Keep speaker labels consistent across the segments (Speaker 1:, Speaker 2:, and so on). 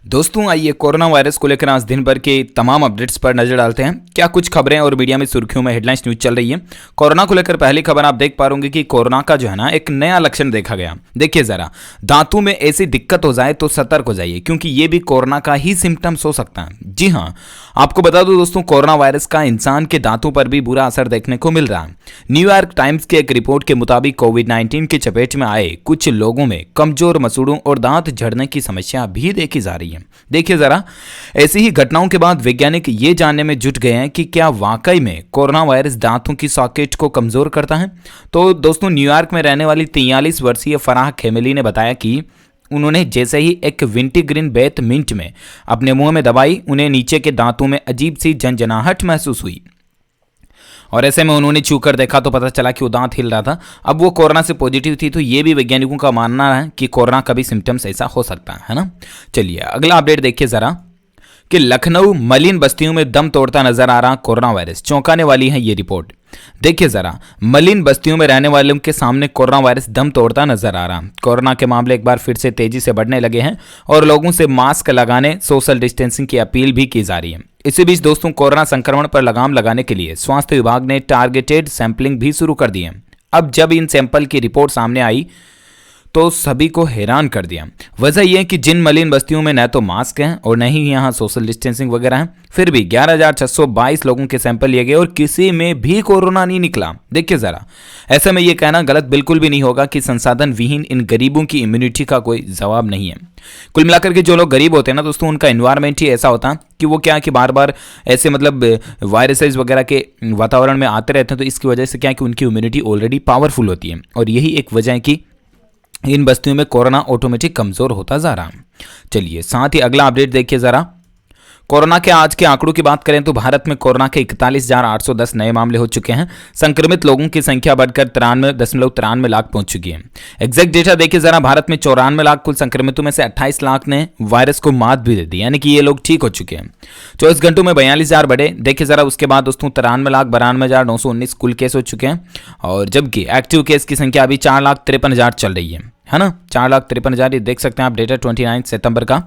Speaker 1: दोस्तों आइए corona virus को लेकर आज दिन भर के तमाम अपडेट्स पर नजर डालते हैं। क्या कुछ खबरें और मीडिया में सुर्खियों में हेडलाइंस न्यूज चल रही है। कोरोना को लेकर पहली खबर आप देख पा रहे होंगे कि कोरोना का जो है ना एक नया लक्षण देखा गया। देखिए जरा, दांतों में ऐसी दिक्कत हो जाए तो सतर्क हो जाइए, क्योंकि ये भी कोरोना का ही सिम्टम्स हो सकता है। जी हाँ, आपको बता दूं दोस्तों, कोरोना वायरस का इंसान के दांतों पर भी बुरा असर देखने को मिल रहा है। न्यूयॉर्क टाइम्स की एक रिपोर्ट के मुताबिक कोविड-19 की चपेट में आए कुछ लोगों में कमजोर मसूड़ों और दांत झड़ने की समस्या भी देखी जा रही है। देखिए जरा, ऐसी ही घटनाओं के बाद वैज्ञानिक ये जानने में जुट गए हैं कि क्या वाकई में कोरोना वायरस दांतों की सॉकेट को कमजोर करता है। तो दोस्तों, न्यूयॉर्क में रहने वाली 43 वर्षीय फराह खेमेली ने बताया कि उन्होंने जैसे ही एक विंटीग्रीन बेथ मिंट में अपने मुंह में दबाई, उन्हें नीचे के दांतों में अजीब सी झंझनाहट महसूस हुई और ऐसे में उन्होंने छूकर देखा तो पता चला कि वो दांत हिल रहा था। अब वो कोरोना से पॉजिटिव थी, तो ये भी वैज्ञानिकों का मानना है कि कोरोना का भी सिम्टम्स ऐसा हो सकता है ना। चलिए अगला अपडेट देखिए जरा कि लखनऊ मलिन बस्तियों में दम तोड़ता नजर आ रहा कोरोना वायरस। चौंकाने वाली है ये रिपोर्ट। देखिए जरा, मलिन बस्तियों में रहने वालों के सामने कोरोना वायरस दम तोड़ता नजर आ रहा। कोरोना के मामले एक बार फिर से तेजी से बढ़ने लगे हैं और लोगों से मास्क लगाने, सोशल डिस्टेंसिंग की अपील भी की जा रही है। इसी बीच दोस्तों, कोरोना संक्रमण पर लगाम लगाने के लिए स्वास्थ्य विभाग ने टारगेटेड सैंपलिंग भी शुरू कर दी है। अब जब इन सैंपल की रिपोर्ट सामने आई तो सभी को हैरान कर दिया। वजह यह है कि जिन मलिन बस्तियों में न तो मास्क हैं और न ही यहाँ सोशल डिस्टेंसिंग वगैरह है, फिर भी 11,622 लोगों के सैंपल लिए गए और किसी में भी कोरोना नहीं निकला। देखिए जरा, ऐसे में यह कहना गलत बिल्कुल भी नहीं होगा कि संसाधन विहीन इन गरीबों की इम्यूनिटी का कोई जवाब नहीं है। कुल मिलाकर के जो लोग गरीब होते हैं ना दोस्तों, उनका एनवायरमेंट ही ऐसा होता है कि वो क्या है कि बार बार ऐसे वायरसेस वगैरह के वातावरण में आते रहते हैं। तो इसकी वजह से क्या है कि उनकी इम्यूनिटी ऑलरेडी पावरफुल होती है और यही एक वजह है कि इन बस्तियों में कोरोना ऑटोमेटिक कमजोर होता जा रहा है। चलिए साथ ही अगला अपडेट देखिए जरा। कोरोना के आज के आंकड़ों की बात करें तो भारत में कोरोना के 41,810 नए मामले हो चुके हैं। संक्रमित लोगों की संख्या बढ़कर 93.93 लाख पहुंच चुकी है। एग्जैक्ट डेटा देखिए जरा, भारत में 94 लाख कुल संक्रमितों में से 28 लाख ने वायरस को मात भी दे दी, यानी कि ये लोग ठीक हो चुके हैं। 24 घंटों में 42,000 बढ़े। देखिए जरा, उसके बाद दोस्तों 93,92,919 कुल केस हो चुके हैं और जबकि एक्टिव केस की संख्या अभी 4,53,000 चल रही है ना। 4,53,000 देख सकते हैं आप डेटा 29 सितंबर का,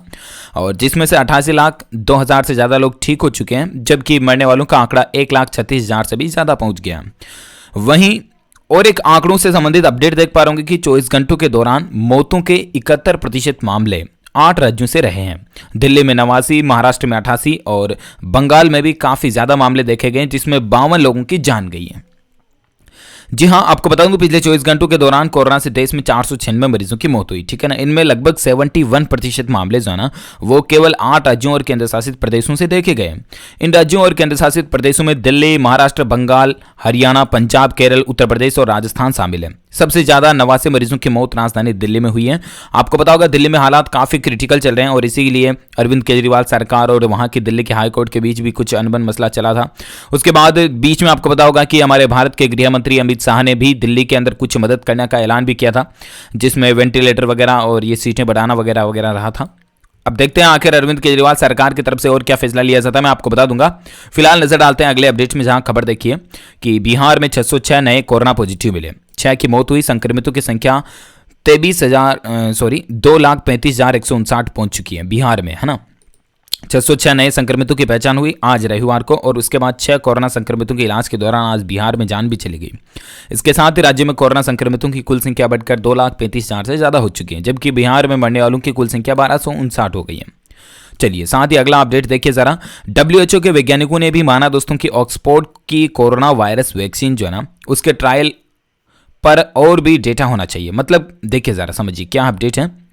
Speaker 1: और जिसमें से 88,02,000 से ज़्यादा लोग ठीक हो चुके हैं, जबकि मरने वालों का आंकड़ा 1,36,000 से भी ज़्यादा पहुंच गया। वहीं और एक आंकड़ों से संबंधित अपडेट देख पा रहे होंगे कि 24 घंटों के दौरान मौतों के 71% मामले 8 राज्यों से रहे हैं। दिल्ली में 89, महाराष्ट्र में 88 और बंगाल में भी काफ़ी ज़्यादा मामले देखे गए, जिसमें 52 लोगों की जान गई है। जी हाँ, आपको बता दूं पिछले 24 घंटों के दौरान कोरोना से देश में 496 मरीजों की मौत हुई, ठीक है ना। इनमें लगभग 71% मामले जो है ना वो केवल 8 राज्यों और केंद्र शासित प्रदेशों से देखे गए। इन राज्यों और केंद्र शासित प्रदेशों में दिल्ली, महाराष्ट्र, बंगाल, हरियाणा, पंजाब, केरल, उत्तर प्रदेश और राजस्थान शामिल है। सबसे ज्यादा 89 मरीजों की मौत राजधानी दिल्ली में हुई है। आपको पता होगा दिल्ली में हालात काफी क्रिटिकल चल रहे हैं और इसीलिए अरविंद केजरीवाल सरकार और वहां की दिल्ली के हाईकोर्ट के बीच भी कुछ अनबन मसला चला था। उसके बाद बीच में आपको पता होगा कि हमारे भारत के गृह मंत्री अमित शाह ने भी दिल्ली के अंदर कुछ मदद करने का ऐलान भी किया था, जिसमें वेंटिलेटर वगैरह और ये सीटें बढ़ाना वगैरह वगैरह रहा था। अब देखते हैं आखिर अरविंद केजरीवाल सरकार की तरफ से और क्या फैसला लिया जाता है, मैं आपको बता दूंगा। फिलहाल नजर डालते हैं अगले अपडेट में, जहां खबर देखिए कि बिहार में 606 नए कोरोना पॉजिटिव मिले, 6 की मौत हुई। संक्रमितों की संख्या 2,35,159 पहुंच चुकी है बिहार में, है ना। 606 नए संक्रमितों की पहचान हुई आज रविवार को और उसके बाद 6 कोरोना संक्रमितों के इलाज के दौरान आज बिहार में जान भी चली गई। इसके साथ ही राज्य में कोरोना संक्रमितों की कुल संख्या बढ़कर 2,35,000 से ज्यादा हो चुकी है, जबकि बिहार में मरने वालों की कुल संख्या 1,259 हो गई है। चलिए साथ ही अगला अपडेट देखिए जरा। WHO के वैज्ञानिकों ने भी माना दोस्तों की ऑक्सफोर्ड की कोरोना वायरस वैक्सीन जो है ना उसके ट्रायल पर और भी डेटा होना चाहिए। मतलब देखिए जरा, समझिए क्या अपडेट है।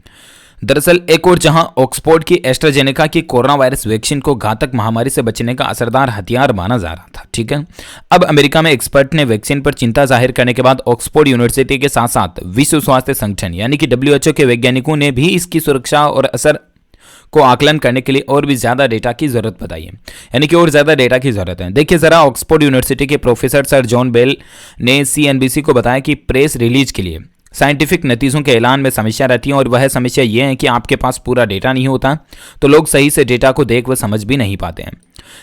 Speaker 1: दरअसल एक और जहां ऑक्सफोर्ड की एस्ट्राजेनेका की कोरोना वायरस वैक्सीन को घातक महामारी से बचने का असरदार हथियार माना जा रहा था, ठीक है। अब अमेरिका में एक्सपर्ट ने वैक्सीन पर चिंता जाहिर करने के बाद ऑक्सफोर्ड यूनिवर्सिटी के साथ साथ विश्व स्वास्थ्य संगठन यानी कि WHO के वैज्ञानिकों ने भी इसकी सुरक्षा और असर को आकलन करने के लिए और भी ज्यादा डेटा की जरूरत बताई है, यानी कि और ज्यादा डेटा की जरूरत है। देखिए जरा, ऑक्सफोर्ड यूनिवर्सिटी के प्रोफेसर सर जॉन बेल ने CNBC को बताया कि प्रेस रिलीज के लिए साइंटिफिक नतीजों के ऐलान में समस्या रहती है और वह समस्या यह है कि आपके पास पूरा डेटा नहीं होता तो लोग सही से डेटा को देख व समझ भी नहीं पाते हैं।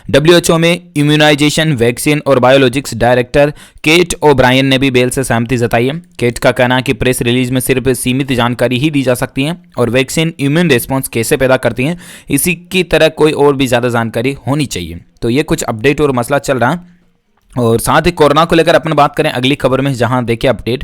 Speaker 1: डब्ल्यूएचओ में इम्यूनाइजेशन, वैक्सीन और बायोलॉजिक्स डायरेक्टर केट ओब्रायन ने भी बेल से सहमति जताई है। केट का कहना है कि प्रेस रिलीज में सिर्फ सीमित जानकारी ही दी जा सकती है और वैक्सीन इम्यून रिस्पॉन्स कैसे पैदा करती हैं इसी की तरह कोई और भी ज़्यादा जानकारी होनी चाहिए। तो ये कुछ अपडेट और मसला चल रहा है। और साथ ही कोरोना को लेकर अपन बात करें अगली खबर में, जहां देखिए अपडेट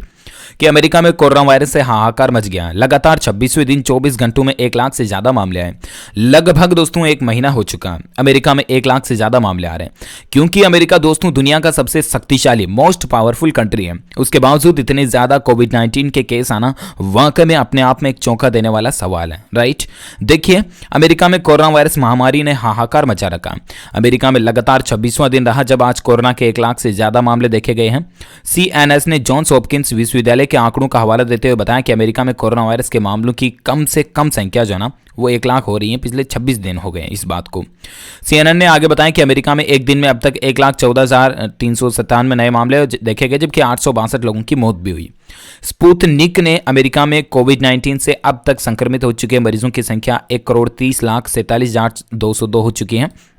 Speaker 1: कि अमेरिका में कोरोना वायरस से हाहाकार मच गया। लगातार 26वें दिन 24 घंटों में 1 लाख से ज्यादा मामले आए। लगभग दोस्तों 1 महीना हो चुका, अमेरिका में 1 लाख से ज्यादा मामले आ रहे हैं। क्योंकि अमेरिका दोस्तों दुनिया का सबसे शक्तिशाली मोस्ट पावरफुल कंट्री है, उसके बावजूद इतने ज्यादा कोविड-19 के केस आना वाकई में अपने आप में एक चौंका देने वाला सवाल है, राइट। देखिए अमेरिका में कोरोना वायरस महामारी ने हाहाकार मचा रखा। अमेरिका में लगातार 26वां दिन रहा जब आज कोरोना के 1 लाख से ज्यादा मामले देखे गए हैं। सीएनएस ने जॉन्स हॉपकिंस विश्वविद्यालय के आंकड़ों का हवाला देते हुए बताया कि अमेरिका में कोरोना वायरस के मामलों की कम से कम संख्या जो है ना वो 1 लाख हो रही है। पिछले 26 दिन हो गए इस बात को। सीएनएन ने आगे बताया कि अमेरिका में एक दिन में अब तक 1,14,397 नए मामले देखे गए, जबकि 862 लोगों की मौत भी हुई। स्पुतनिक ने अमेरिका में कोविड-19 से अब तक संक्रमित हो चुके मरीजों की संख्या 1,30,47,202 हो चुकी है।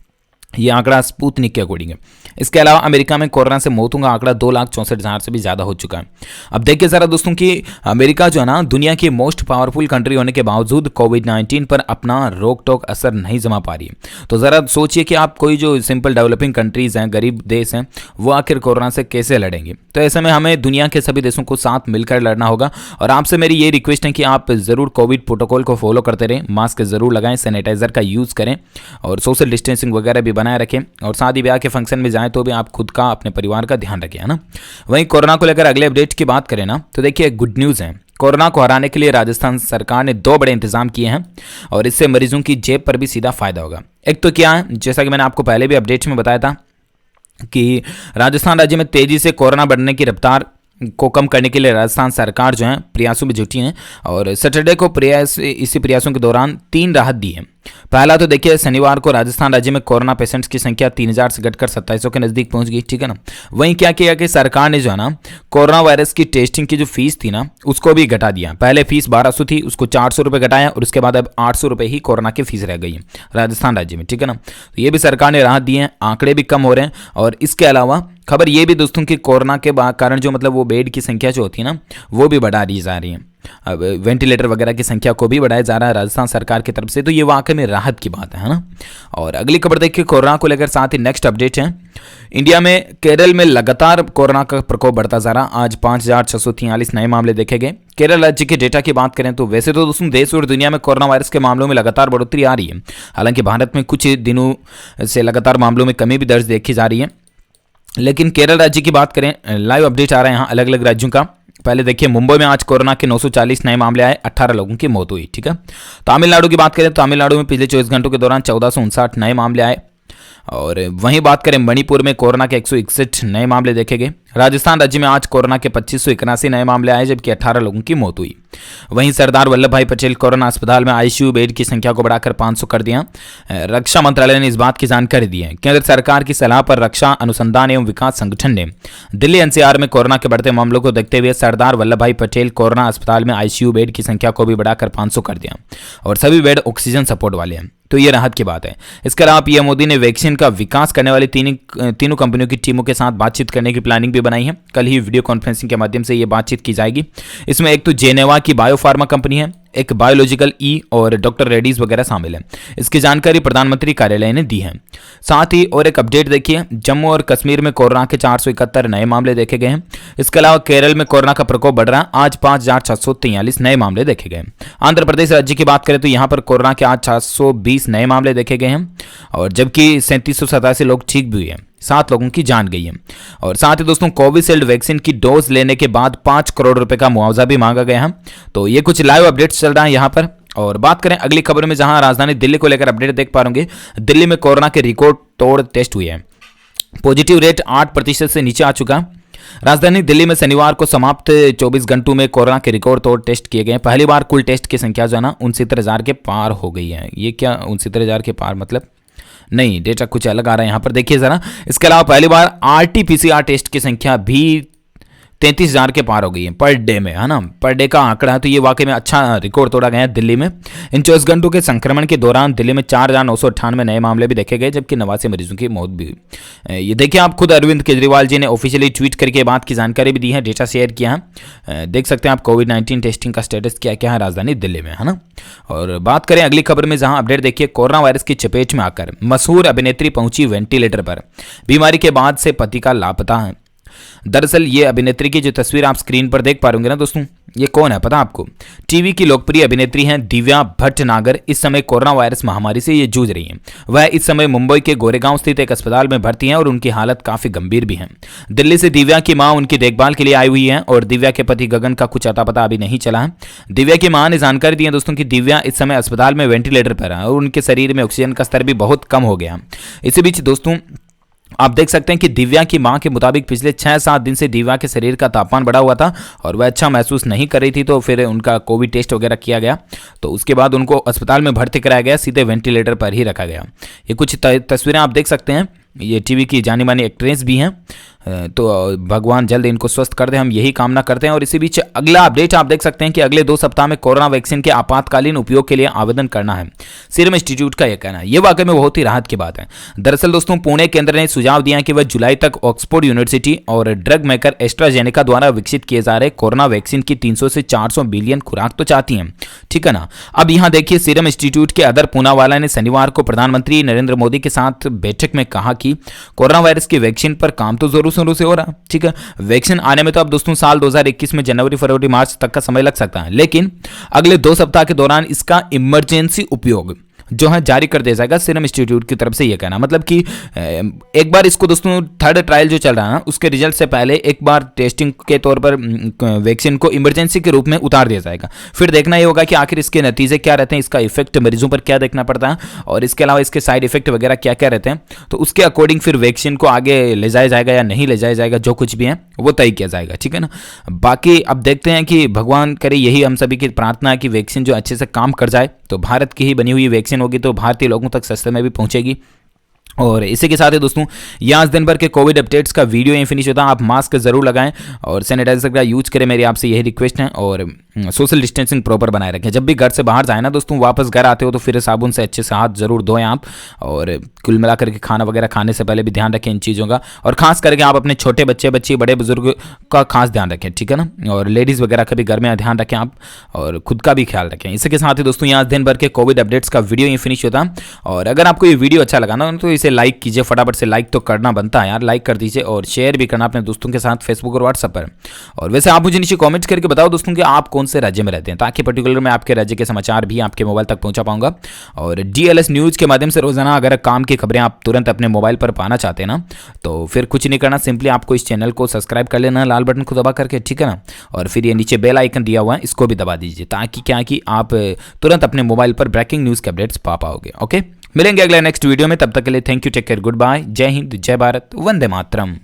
Speaker 1: ये आंकड़ा स्पुतनिक के अकॉर्डिंग है। इसके अलावा अमेरिका में कोरोना से मौतों का आंकड़ा 2,64,000 से भी ज़्यादा हो चुका है। अब देखिए ज़रा दोस्तों कि अमेरिका जो है ना दुनिया की मोस्ट पावरफुल कंट्री होने के बावजूद कोविड-19 पर अपना रोक टोक असर नहीं जमा पा रही है। तो ज़रा सोचिए कि आप कोई जो सिंपल डेवलपिंग कंट्रीज़ हैं, गरीब देश हैं, वो आखिर कोरोना से कैसे लड़ेंगे। तो ऐसे में हमें दुनिया के सभी देशों को साथ मिलकर लड़ना होगा। और आपसे मेरी ये रिक्वेस्ट है कि आप ज़रूर कोविड प्रोटोकॉल को फॉलो करते रहें, मास्क ज़रूर लगाएं, सैनिटाइजर का यूज़ करें और सोशल डिस्टेंसिंग वगैरह भी बनाए रखें। और शादी ब्याह के फंक्शन में जाएं तो भी आप खुद का अपने परिवार का ध्यान रखें, है ना। वहीं कोरोना को लेकर अगले अपडेट की बात करें ना तो देखिए गुड न्यूज़ है। कोरोना को हराने के लिए राजस्थान सरकार ने 2 बड़े इंतजाम किए हैं और इससे मरीजों की जेब पर भी सीधा फायदा होगा। एक तो क्या है, जैसा कि मैंने आपको पहले भी अपडेट में बताया था कि राजस्थान राज्य में तेजी से कोरोना बढ़ने की रफ्तार को कम करने के लिए राजस्थान सरकार जो है प्रयासों में जुटी है। और सैटरडे को इसी प्रयासों के दौरान 3 राहत दी है। पहला तो देखिए शनिवार को राजस्थान राज्य में कोरोना पेशेंट्स की संख्या 3,000 से घटकर 2700 के नज़दीक पहुंच गई, ठीक है ना। वहीं क्या किया कि सरकार ने जो है ना कोरोना वायरस की टेस्टिंग की जो फीस थी ना उसको भी घटा दिया। पहले फीस 1200 थी, उसको 400 रुपये घटाया और उसके बाद अब 800 रुपये ही कोरोना की फीस रह गई है राजस्थान राज्य में, ठीक है ना। तो ये भी सरकार ने राहत दी है, आंकड़े भी कम हो रहे हैं। और इसके अलावा खबर ये भी दोस्तों कि कोरोना के कारण जो मतलब वो बेड की संख्या जो होती है ना वो भी बढ़ा दी जा रही है। अब वेंटिलेटर वगैरह की संख्या को भी बढ़ाया जा रहा है राजस्थान सरकार की तरफ से। तो ये वाकई में राहत की बात है ना। और अगली खबर देखिए कोरोना को लेकर, साथ ही नेक्स्ट अपडेट है। इंडिया में केरल में लगातार कोरोना का प्रकोप बढ़ता जा रहा। आज 5,643 नए मामले देखे गए। केरल राज्य के डेटा की बात करें तो वैसे तो दोस्तों देश और दुनिया में कोरोना वायरस के मामलों में लगातार बढ़ोतरी आ रही है। हालांकि भारत में कुछ दिनों से लगातार मामलों में कमी भी दर्ज देखी जा रही है। लेकिन केरल राज्य की बात करें, लाइव अपडेट आ रहा है यहाँ अलग अलग राज्यों का। पहले देखिए मुंबई में आज कोरोना के 940 नए मामले आए, 18 लोगों की मौत हुई, ठीक है। तमिलनाडु की बात करें तो तमिलनाडु में पिछले 24 घंटों के दौरान 1459 नए मामले आए। और वहीं बात करें मणिपुर में कोरोना के 161 नए मामले देखे गए। राजस्थान राज्य में आज कोरोना के 2581 नए मामले आए, जबकि 18 लोगों की मौत हुई। वहीं सरदार वल्लभ भाई पटेल कोरोना अस्पताल में आईसीयू बेड की संख्या को बढ़ाकर 500 कर दिया। रक्षा मंत्रालय ने इस बात की जानकारी दी है। केंद्र सरकार की सलाह पर रक्षा अनुसंधान एवं विकास संगठन ने दिल्ली एनसीआर में कोरोना के बढ़ते मामलों को देखते हुए सरदार वल्लभ भाई पटेल कोरोना अस्पताल में आईसीयू बेड की संख्या को भी बढ़ाकर 500 कर दिया और सभी बेड ऑक्सीजन सपोर्ट वाले हैं। तो ये राहत की बात है। इसके अलावा पीएम मोदी ने वैक्सीन का विकास करने वाली तीनों कंपनियों की टीमों के साथ बातचीत करने की प्लानिंग भी बनाई है। कल ही वीडियो कॉन्फ्रेंसिंग के माध्यम से ये बातचीत की जाएगी। इसमें एक तो जेनेवा की बायोफार्मा कंपनी है, एक बायोलॉजिकल ई और डॉक्टर रेड्डीज वगैरह शामिल है। इसकी जानकारी प्रधानमंत्री कार्यालय ने दी है। साथ ही और एक अपडेट देखिए, जम्मू और कश्मीर में कोरोना के 471 नए मामले देखे गए हैं। इसके अलावा केरल में कोरोना का प्रकोप बढ़ रहा है। आज 5,643 नए मामले देखे गए। आंध्र प्रदेश राज्य की बात करें तो यहाँ पर कोरोना के आज 720 नए मामले देखे गए हैं और जबकि 3787 लोग ठीक भी हुए हैं। 7 लोगों की जान गई है। और साथ ही दोस्तों कोविशील्ड वैक्सीन की डोज लेने के बाद 5 करोड़ रुपए का मुआवजा भी मांगा गया है। तो ये कुछ लाइव अपडेट्स चल रहा है यहाँ पर। और बात करें अगली खबर में, जहां राजधानी दिल्ली को लेकर अपडेट देख पा रहे। दिल्ली में कोरोना के रिकॉर्ड तोड़ टेस्ट हुए हैं। पॉजिटिव रेट 8% से नीचे आ चुका। राजधानी दिल्ली में शनिवार को समाप्त 24 घंटों में कोरोना के रिकॉर्ड तोड़ टेस्ट किए गए। पहली बार कुल टेस्ट की संख्या जो है ना 69,000 के पार हो गई है। ये क्या 69,000 के पार मतलब नहीं, डेटा कुछ अलग आ रहा है यहाँ पर देखिए जरा। इसके अलावा पहली बार आरटीपीसीआर टेस्ट की संख्या भी 33,000 के पार हो गई है पर डे में, है ना। पर डे का आंकड़ा है, तो ये वाकई में अच्छा रिकॉर्ड तोड़ा गया है दिल्ली में। इन 24 घंटों के संक्रमण के दौरान दिल्ली में 4,998 नए मामले भी देखे गए, जबकि 89 मरीजों की मौत भी हुई। ये देखिए, आप खुद अरविंद केजरीवाल जी ने ऑफिशियली ट्वीट करके बात की जानकारी भी दी है, डेटा शेयर किया है। देख सकते हैं आप कोविड-19 टेस्टिंग का स्टेटस क्या क्या है राजधानी दिल्ली में, है ना। और बात करें अगली खबर में, जहां अपडेट देखिए, कोरोना वायरस की चपेट में आकर मशहूर अभिनेत्री पहुंची वेंटिलेटर पर, बीमारी के बाद से पति का लापता है। दरअसल ये अभिनेत्री की जो तस्वीर आप स्क्रीन पर देख पा रहे होंगे ना दोस्तों, ये कौन है पता आपको? टीवी की लोकप्रिय अभिनेत्री हैं दिव्या भटनागर। इस समय कोरोना वायरस महामारी से ये जूझ रही हैं। वह इस समय मुंबई के गोरेगांव स्थित एक अस्पताल में भर्ती हैं और उनकी हालत काफी गंभीर भी है। दिल्ली से दिव्या की मां उनकी देखभाल के लिए आई हुई है और दिव्या के पति गगन का कुछ अता पता अभी नहीं चला है। दिव्या की मां ने जानकारी दी है दोस्तों कि दिव्या इस समय अस्पताल में वेंटिलेटर पर है और उनके शरीर में ऑक्सीजन का स्तर भी बहुत कम हो गया। इसी बीच दोस्तों आप देख सकते हैं कि दिव्या की मां के मुताबिक पिछले 6-7 दिन से दिव्या के शरीर का तापमान बढ़ा हुआ था और वह अच्छा महसूस नहीं कर रही थी, तो फिर उनका कोविड टेस्ट वगैरह किया गया, तो उसके बाद उनको अस्पताल में भर्ती कराया गया, सीधे वेंटिलेटर पर ही रखा गया। ये कुछ तस्वीरें आप देख सकते हैं, ये टीवी की जानी मानी एक्ट्रेस भी हैं, तो भगवान जल्द इनको स्वस्थ कर दे, हम यही कामना करते हैं। और इसी बीच अगला अपडेट आप देख सकते हैं कि अगले 2 सप्ताह में कोरोना वैक्सीन के आपातकालीन उपयोग के लिए आवेदन करना है, सीरम इंस्टीट्यूट का यह कहना है। यह वाकई में बहुत ही राहत की बात है। दरअसल दोस्तों पुणे केंद्र ने सुझाव दिया कि वह जुलाई तक ऑक्सफोर्ड यूनिवर्सिटी और ड्रग मेकर एस्ट्राजेनेका द्वारा विकसित किए जा रहे कोरोना वैक्सीन की 300 से 400 बिलियन खुराक तो चाहती हैं, ठीक है ना। अब यहाँ देखिए, सीरम इंस्टीट्यूट के अदर पूनावाला ने शनिवार को प्रधानमंत्री नरेंद्र मोदी के साथ बैठक में कहा कि कोरोना वायरस की वैक्सीन पर काम तो जरूर शुरू से हो रहा है, ठीक है। वैक्सीन आने में तो अब दोस्तों साल 2021 में जनवरी फरवरी मार्च तक का समय लग सकता है, लेकिन अगले 2 सप्ताह के दौरान इसका इमरजेंसी उपयोग जो है जारी कर दिया जाएगा, सीरम इंस्टीट्यूट की तरफ से यह कहना। मतलब कि एक बार इसको दोस्तों थर्ड ट्रायल जो चल रहा है उसके रिजल्ट से पहले एक बार टेस्टिंग के तौर पर वैक्सीन को इमरजेंसी के रूप में उतार दिया जाएगा। फिर देखना ये होगा कि आखिर इसके नतीजे क्या रहते हैं, इसका इफेक्ट मरीजों पर क्या देखना पड़ता है और इसके अलावा इसके साइड इफेक्ट वगैरह क्या क्या रहते हैं, तो उसके अकॉर्डिंग फिर वैक्सीन को आगे ले जाया जाएगा या नहीं ले जाया जाएगा, जो कुछ भी है वो तय किया जाएगा, ठीक है ना। बाकी अब देखते हैं कि भगवान करे, यही हम सभी की प्रार्थना है कि वैक्सीन जो अच्छे से काम कर जाए, तो भारत की ही बनी हुई वैक्सीन होगी तो भारतीय लोगों तक सस्ते में भी पहुंचेगी। और इसी के साथ ही दोस्तों ये आज दिन भर के कोविड अपडेट्स का वीडियो यहीं फिनिश होता है। आप मास्क जरूर लगाएं और सैनिटाइजर का यूज करें, मेरी आपसे यही रिक्वेस्ट है। और सोशल डिस्टेंसिंग प्रॉपर बनाए रखें। जब भी घर से बाहर जाए ना दोस्तों, वापस घर आते हो तो फिर साबुन से अच्छे से हाथ जरूर धोएं आप। और कुल मिलाकर के खाना वगैरह खाने से पहले भी ध्यान रखें इन चीज़ों का, और खास करके आप अपने छोटे बच्चे बड़े बुजुर्ग का खास ध्यान रखें, ठीक है ना। और लेडीज़ वगैरह का भी घर में ध्यान रखें आप, और खुद का भी ख्याल रखें। इसी के साथ ही दोस्तों यहाँ दिन भर के कोविड अपडेट्स का वीडियो यहीं फिनिश होता है। और अगर आपको ये वीडियो अच्छा लगा ना तो इसे लाइक कीजिए, फटाफट से लाइक तो करना बनता है यार, लाइक कर दीजिए और शेयर भी करना अपने दोस्तों के साथ फेसबुक और व्हाट्सएप पर। और वैसे आप मुझे नीचे कमेंट्स करके बताओ दोस्तों कि आप कौन से राज्य में रहते हैं, ताकि पर्टिकुलर मैं आपके राज्य के समाचार भी आपके मोबाइल तक पहुंचा पाऊंगा। और DLS न्यूज़ के माध्यम से रोजाना अगर काम की खबरें आप तुरंत अपने मोबाइल पर पाना चाहते हैं ना, तो फिर कुछ नहीं करना, सिंपली आपको इस चैनल को सब्सक्राइब कर लेना लाल बटन को दबा करके, ठीक है ना। और फिर ये नीचे बेल आइकन दिया हुआ है, इसको भी दबा दीजिए, ताकि क्या कि आप तुरंत अपने मोबाइल पर ब्रेकिंग न्यूज़ के अपडेट्स पा पाओगे। ओके, मिलेंगे अगले नेक्स्ट वीडियो में, तब तक के लिए thank you, take care, good bye, जय हिंद, जय भारत, वंदे मातरम।